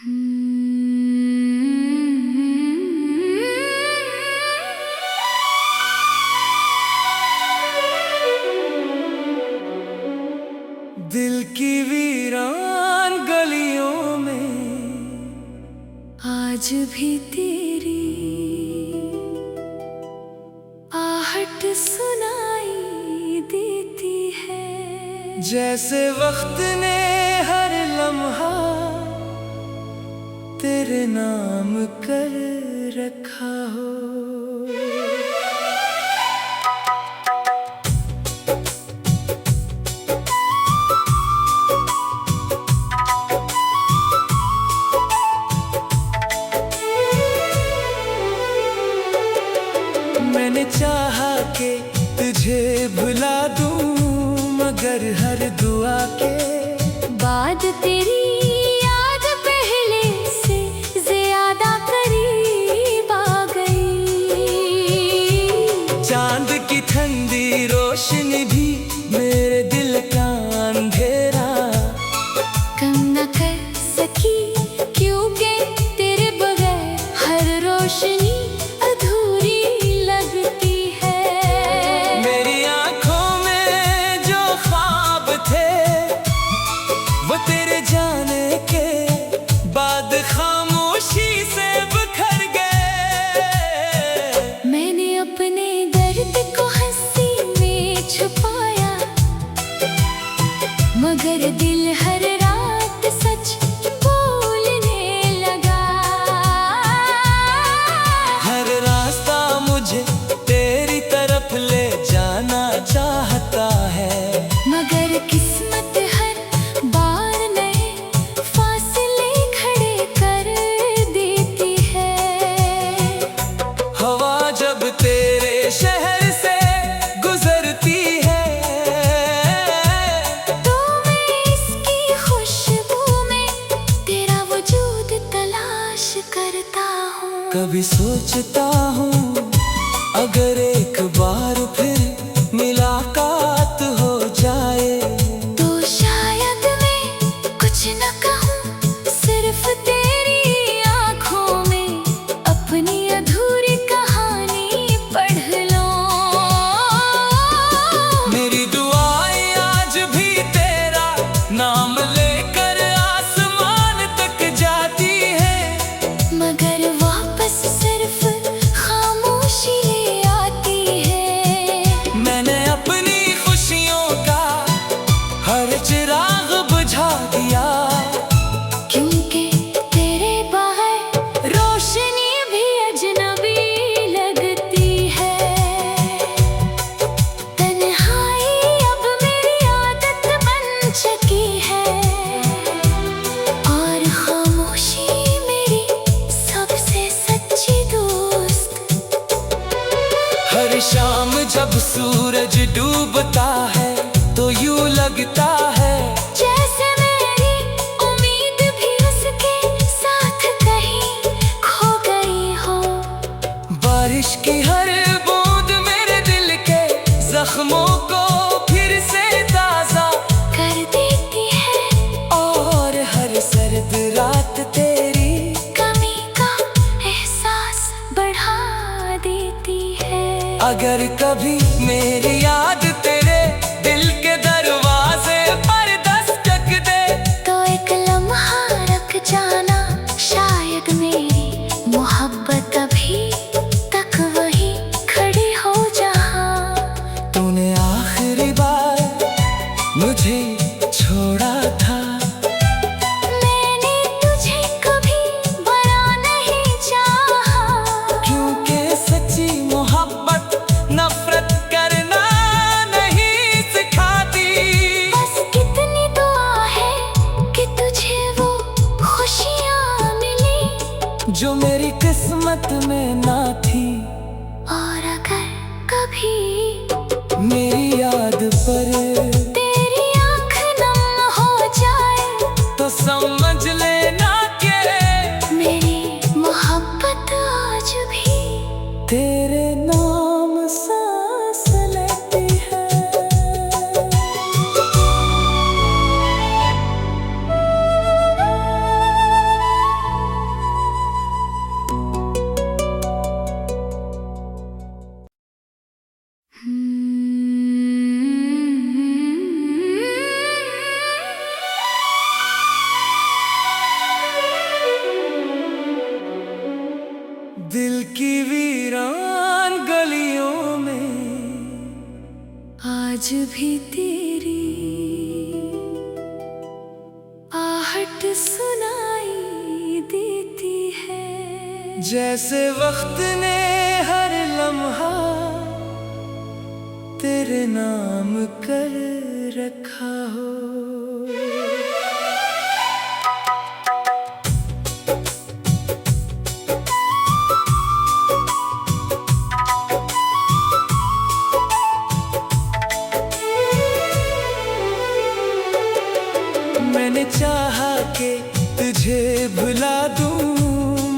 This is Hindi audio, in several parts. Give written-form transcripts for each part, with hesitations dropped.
दिल की वीरान गलियों में आज भी तेरी आहट सुनाई देती है। जैसे वक्त ने हर लम्हा तेरे नाम कर रखा हो। मैंने चाहा कि तुझे भुला दूं, मगर हर दुआ के बाद तेरी याद पहले से ज्यादा करीब आ गई। चांद की ठंडी रोशनी भी मेरे दिल का अंधेरा कम न कर सकी, क्योंकि तेरे बगैर हर रोशनी जाने के बाद खामोशी से बिखर गए। मैंने अपने दर्द को हंसी में छुपाया, मगर दिल हर रात सच बोलने लगा। हर रास्ता मुझे तेरी तरफ ले जाना चाहता है, मगर किस्मत तेरे शहर से गुजरती है तो मैं इसकी खुशबू में तेरा वजूद तलाश करता हूँ। कभी सोचता हूँ अगर एक बार फिर मुलाकात हो जाए तो शायद मैं कुछ न कहूँ, सिर्फ तेरी आँखों में अपनी अधूरी पढ़ लो। मेरी दुआएं आज भी तेरा नाम लेकर आसमान तक जाती है, मगर वापस सिर्फ खामोशी ले आती है। मैंने अपनी खुशियों का हर चिराग बुझा दिया, क्योंकि तेरे बाहर रोशनी भी अजनबी हर शाम जब सूरज डूबता है तो यूं लगता है जैसे मेरी उम्मीद भी उसके साथ कहीं खो गई हो। बारिश की हर बूंद मेरे दिल के जख्मों को फिर से ताजा कर देती है, और हर सर्द रात तेरी कमी का एहसास बढ़ा देती है। अगर कभी मेरी याद तेरे दिल के दरवाजे पर दस्तक दे तो एक लम्हा रुक जाना, शायद मेरी मोहब्बत अभी तक वही खड़ी हो जहाँ तूने आखिरी बार मुझे छोड़ा था। मैंने तुझे कभी बुरा नहीं चाहा, क्योंकि सच्ची मोहब्बत नफरत करना नहीं सिखाती। बस कितनी दुआ है कि तुझे वो खुशियाँ मिली जो मेरी किस्मत में ना थी। और अगर कभी मेरी याद पर तेरी आँख नम हो जाए तो समझ लेना कि मेरी मोहब्बत आज भी तेरे नाम सांस लेती है। दिल की वीरान गलियों में आज भी तेरी आहट सुनाई देती है। जैसे वक्त ने हर लम्हा तेरे नाम कर रखा हो। मैंने चाहा कि तुझे भुला दूं,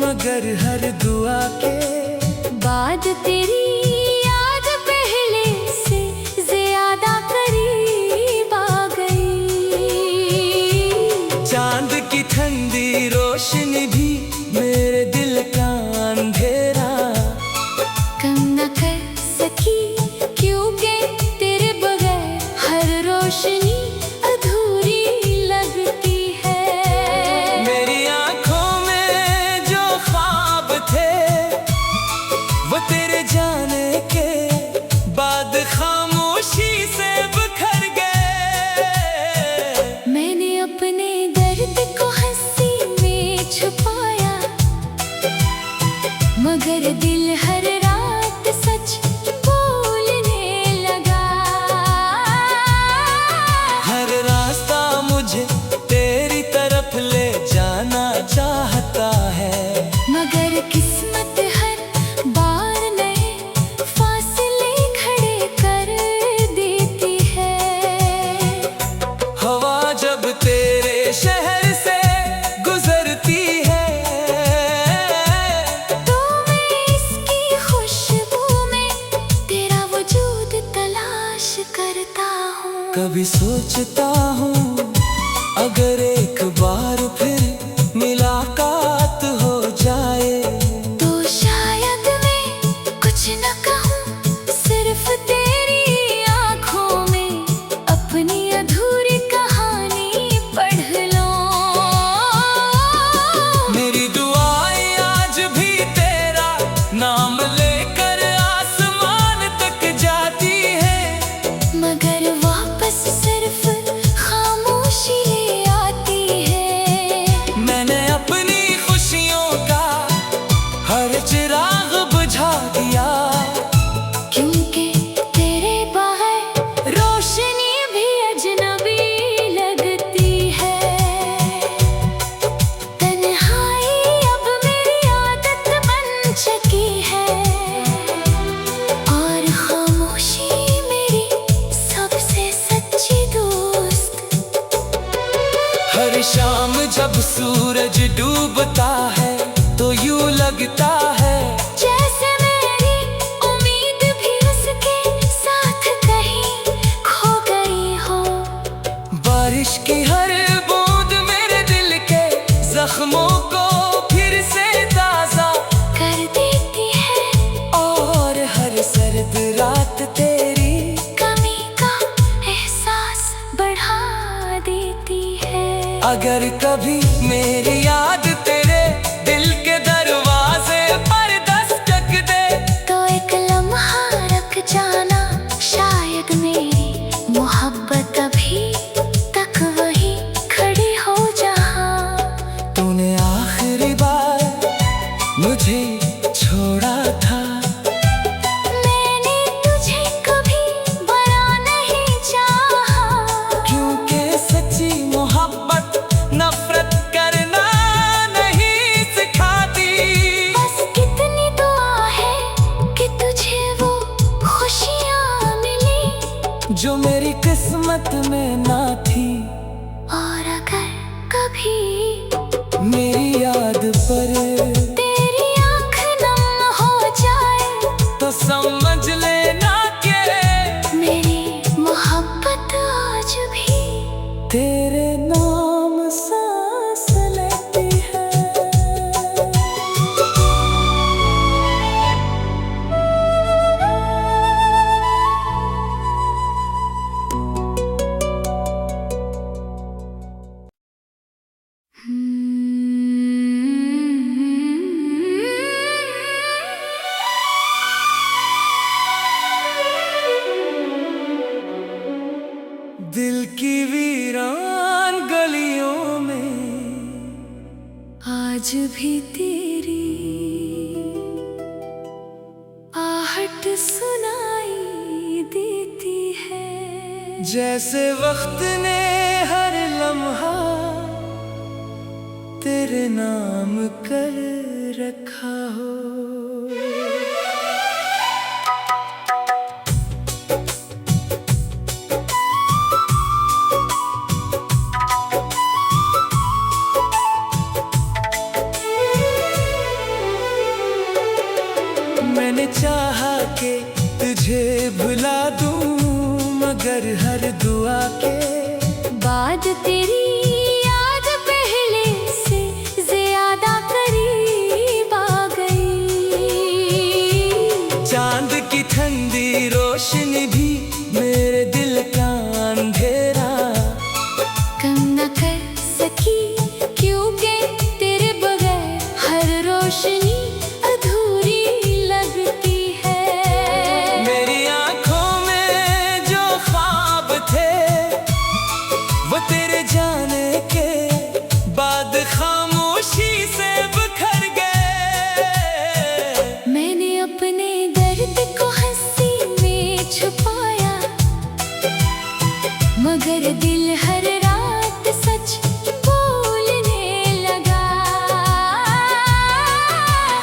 मगर हर दुआ के बाद तेरी याद पहले से ज्यादा करीब आ गई। चांद की ठंडी रोशनी भी मेरे दिल का अंधेरा कम न कर सकी, क्योंकि तेरे बगैर हर रोशनी अधूरी लगती है। मेरी आंखों में जो ख्वाब थे वो तेरे जाने के बाद खामोशी से बिखर गए। मैंने अपने दर्द को हंसी में छुपाया, मगर दिल हर रात सच बोलने लगा। हर रास्ता मुझे तेरी तरफ ले जाना चाहता है, मगर किस्मत हर बार नए फासले खड़े कर देती है। हवा जब तेरे शहर से गुजरती है तो मैं इसकी खुशबू में तेरा वजूद तलाश करता हूँ। कभी सोचता हूँ अगर एक बार फिर मुलाकात हो जाए तो शायद मैं कुछ न कहूँ, सिर्फ तेरी आँखों में अपनी अधूरी कहानी पढ़ लूं। मेरी दुआएं आज भी तेरा नाम लेकर आसमान तक जाती है, मगर वापस सिर्फ खामोशी ले आती है। मैंने अपनी खुशियों का हर चिराग बुझा दिया, क्योंकि तेरे बाहर रोशनी भी अजनबी लगती है। तन्हाई अब मेरी आदत बन चुकी है, और खामोशी मेरी सबसे सच्ची दोस्त। हर शाम जब सूरज डूबता है तो यूं लगता है जैसे मेरी उम्मीद भी उसके साथ कहीं खो गई हो। बारिश की हर बूंद मेरे दिल के जख्मों को फिर से ताजा कर देती है, और हर सर्द रात तेरी कमी का एहसास बढ़ा देती है। अगर कभी मेरी याद तेरे दिल के दरवाजे पर दस्तक दे तो एक लम्हा रुक जाना, शायद मेरी मोहब्बत अभी तक वही खड़ी हो जहाँ तूने आखिरी बार मुझे छोड़ा था। मैंने तुझे कभी बरा नहीं चाहा, क्योंकि सच्ची मोहब्बत नफरत करना नहीं सिखाती। बस कितनी दुआ है कि तुझे वो खुशियाँ मिली जो मेरी किस्मत में ना थी। और अगर कभी मेरी याद पर तेरी आँख नम हो जाए तो समझ लेना कि मेरी मोहब्बत आज भी तेरे नाम सांस लेती है। आज भी तेरी आहट सुनाई देती है। जैसे वक्त ने हर लम्हा तेरे नाम कर रखा हो। मैंने चाहा कि तुझे भुला दूं, मगर हर दुआ के बाद तेरी याद पहले से ज्यादा करीब आ गई। चांद की ठंडी रोशनी भी मेरे दिल का अंधेरा कम न कर सकी, क्योंकि तेरे बगैर हर रोशनी अधूरी लगती है। मेरी आंखों में जो ख्वाब थे वो तेरे जाने के बाद खामोशी से बिखर गए। मैंने अपने दर्द को हंसी में छुपाया, मगर दिल हर रात सच बोलने लगा।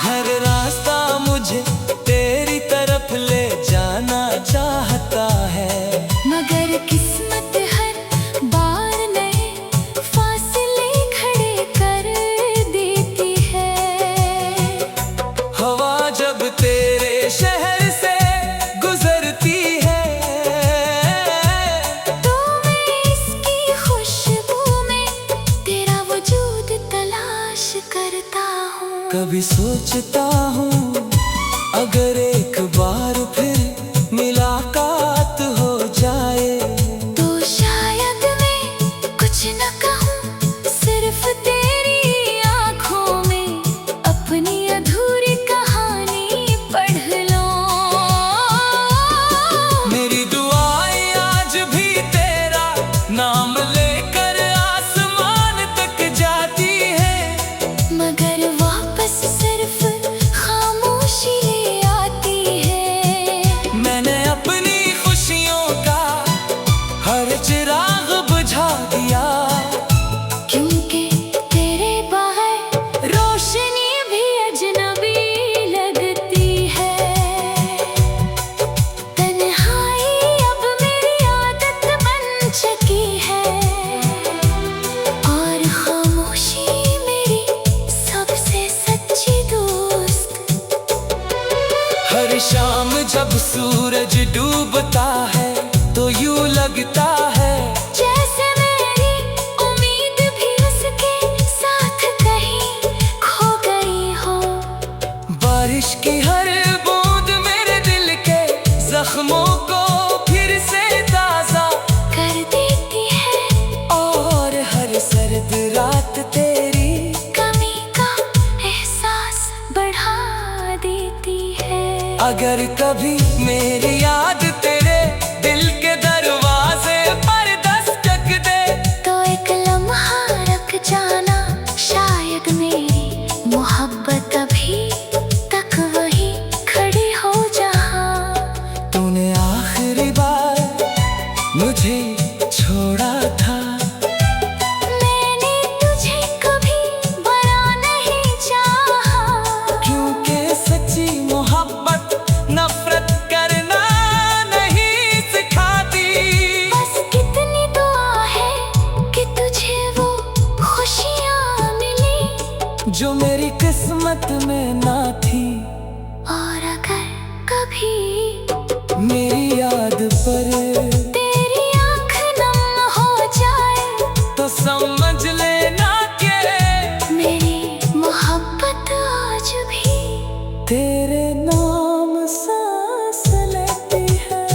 हर रास्ता मुझे तेरी तरफ ले जाना चाहता है, मगर किस्मत हर बार नए फासले खड़े कर देती है। हवा जब तेरे शहर से गुजरती है तो मैं इसकी खुशबू में तेरा वजूद तलाश करता हूँ। कभी सोचता हूँ अगर एक बार फिर मुलाकात हो जाए तो शायद मैं कुछ न कहूँ, सिर्फ तेरी आँखों में अपनी अधूरी कहानी पढ़ लो। मेरी दुआएं आज भी तेरा नाम लेकर आसमान तक जाती है, मगर वापस सिर्फ खामोशी ले आती है। मैंने अपनी खुशियों का हर चिराग बुझा दिया, क्योंकि तेरे बाहर रोशनी भी अजनबी लगती है। तन्हाई अब मेरी आदत बन चुकी है, और खामोशी मेरी सबसे सच्ची दोस्त। हर शाम जब सूरज डूबता है तो यूं लगता है जैसे मेरी उम्मीद भी उसके साथ कहीं खो गई हो। बारिश की हर बूंद मेरे दिल के जख्मों को फिर से ताजा कर देती है, और हर सर्द रात तेरी कमी का एहसास बढ़ा देती है। अगर कभी मेरी याद तेरे दिल के दरवाजे पर दस्तक दे तो एक लम्हा रुक जाना, शायद मेरी मोहब्बत अभी तक वही खड़ी हो जहाँ तूने आखिरी बार मुझे छोड़ा था। मैंने तुझे कभी बना नहीं चाहा, क्योंकि सच्ची मोहब्बत नफरत करना नहीं सिखाती। बस कितनी दुआ है कि तुझे वो खुशियाँ मिली जो मेरी किस्मत में ना थी। और अगर कभी मेरी याद पर तेरी आँख नम हो जाए तो समझ लेना कि मेरी मोहब्बत आज भी तेरे नाम सांस लेती है।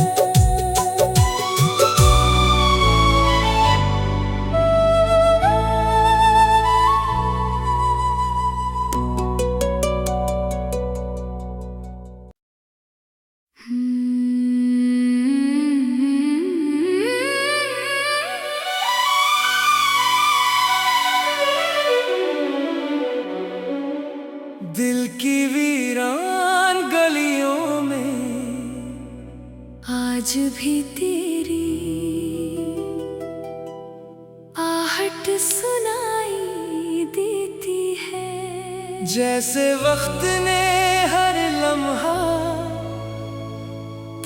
दिल की वीरान गलियों में आज भी तेरी आहट सुनाई देती है। जैसे वक्त ने हर लम्हा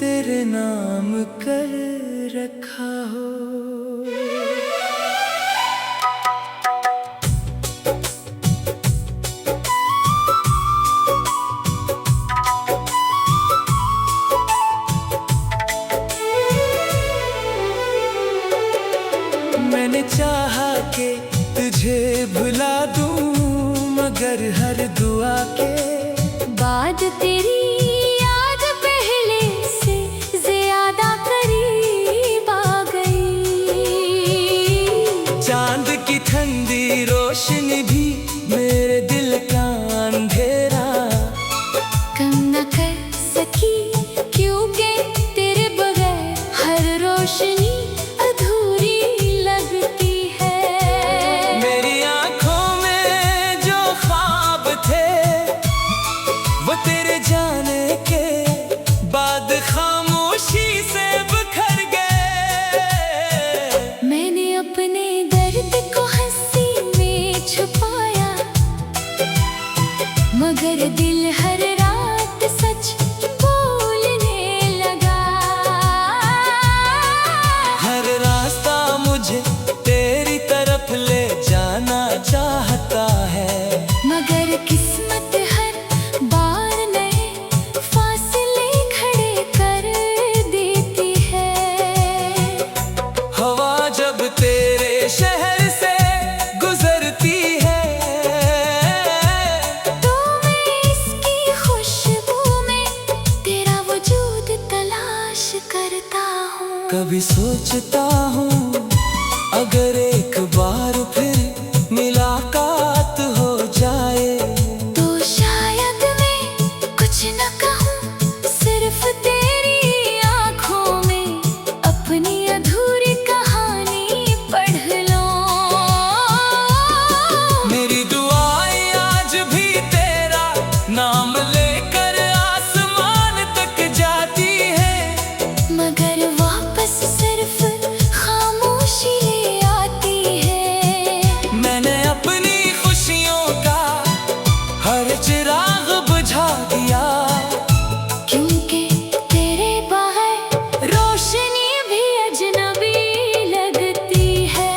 तेरे नाम कर रखा हो। मैंने चाहा कि तुझे भुला दूं, मगर हर दुआ के बाद तेरी याद पहले से ज्यादा करीब आ गई। चांद की ठंडी रोशनी भी मेरे दिल का अंधेरा कम न कर सकी, क्योंकि तेरे बगैर हर रोशनी अधूरी लगती है। मेरी आंखों में जो ख्वाब थे वो तेरे जाने के बाद खामोशी से बिखर गए। मैंने अपने दर्द को हंसी में छुपाया, मगर दिल हर रात सच बोलने लगा। हर रास्ता मुझे तेरी तरफ ले जाना चाहता है, मगर किस्मत हर बार नए फासले खड़े कर देती है। हवा जब तेरे शहर से गुजरती है तो मैं इसकी खुशबू में तेरा वजूद तलाश करता हूँ। कभी सोचता हूँ अगर एक बार फिर मुलाकात हो जाए तो शायद मैं कुछ न कहूँ, सिर्फ तेरी आँखों में अपनी अधूरी कहानी पढ़ लो। मेरी दुआएं आज भी तेरा नाम लेकर आसमान तक जाती है, मगर वापस सिर्फ खामोशी ले आती है। मैंने अपनी खुशियों का हर चिराग बुझा दिया, क्योंकि तेरे बाहर रोशनी भी अजनबी लगती है।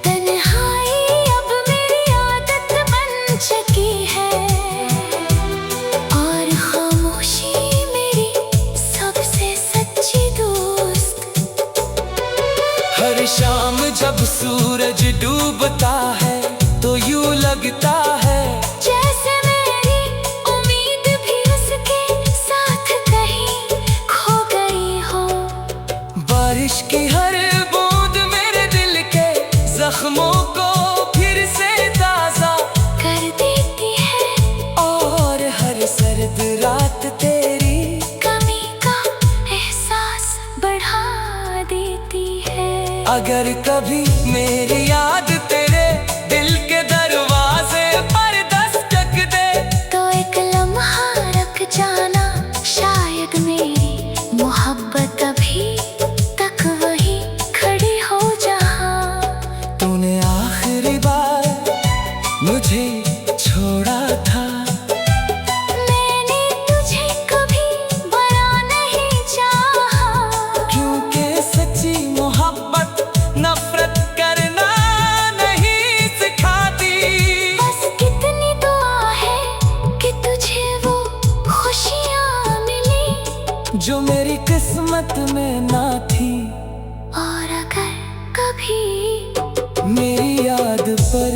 तन्हाई अब मेरी आदत बन चुकी है, और खामोशी मेरी सबसे सच्ची दोस्त। हर शाम जब सूरज डूबता है तो यूं लगता है जैसे मेरी उम्मीद भी उसके साथ कहीं खो गई हो। बारिश की हर बूंद मेरे दिल के जख्मों को फिर से ताजा कर देती है, और हर सर्द रात तेरी कमी का एहसास बढ़ा देती है। अगर कभी मेरी याद तेरे दिल के दरवाजे पर दस्तक दे तो एक लम्हा रख जाना, शायद मेरी मोहब्बत अभी तक वही खड़ी हो जहाँ तूने आखिरी बार मुझे छोड़ा था। मैंने तुझे कभी बना नहीं चाहा, क्योंकि सच्ची मोहब्बत नफरत करना नहीं सिखाती। बस कितनी दुआ है कि तुझे वो खुशियाँ मिली जो मेरी किस्मत में ना थी। और अगर कभी मेरी याद पर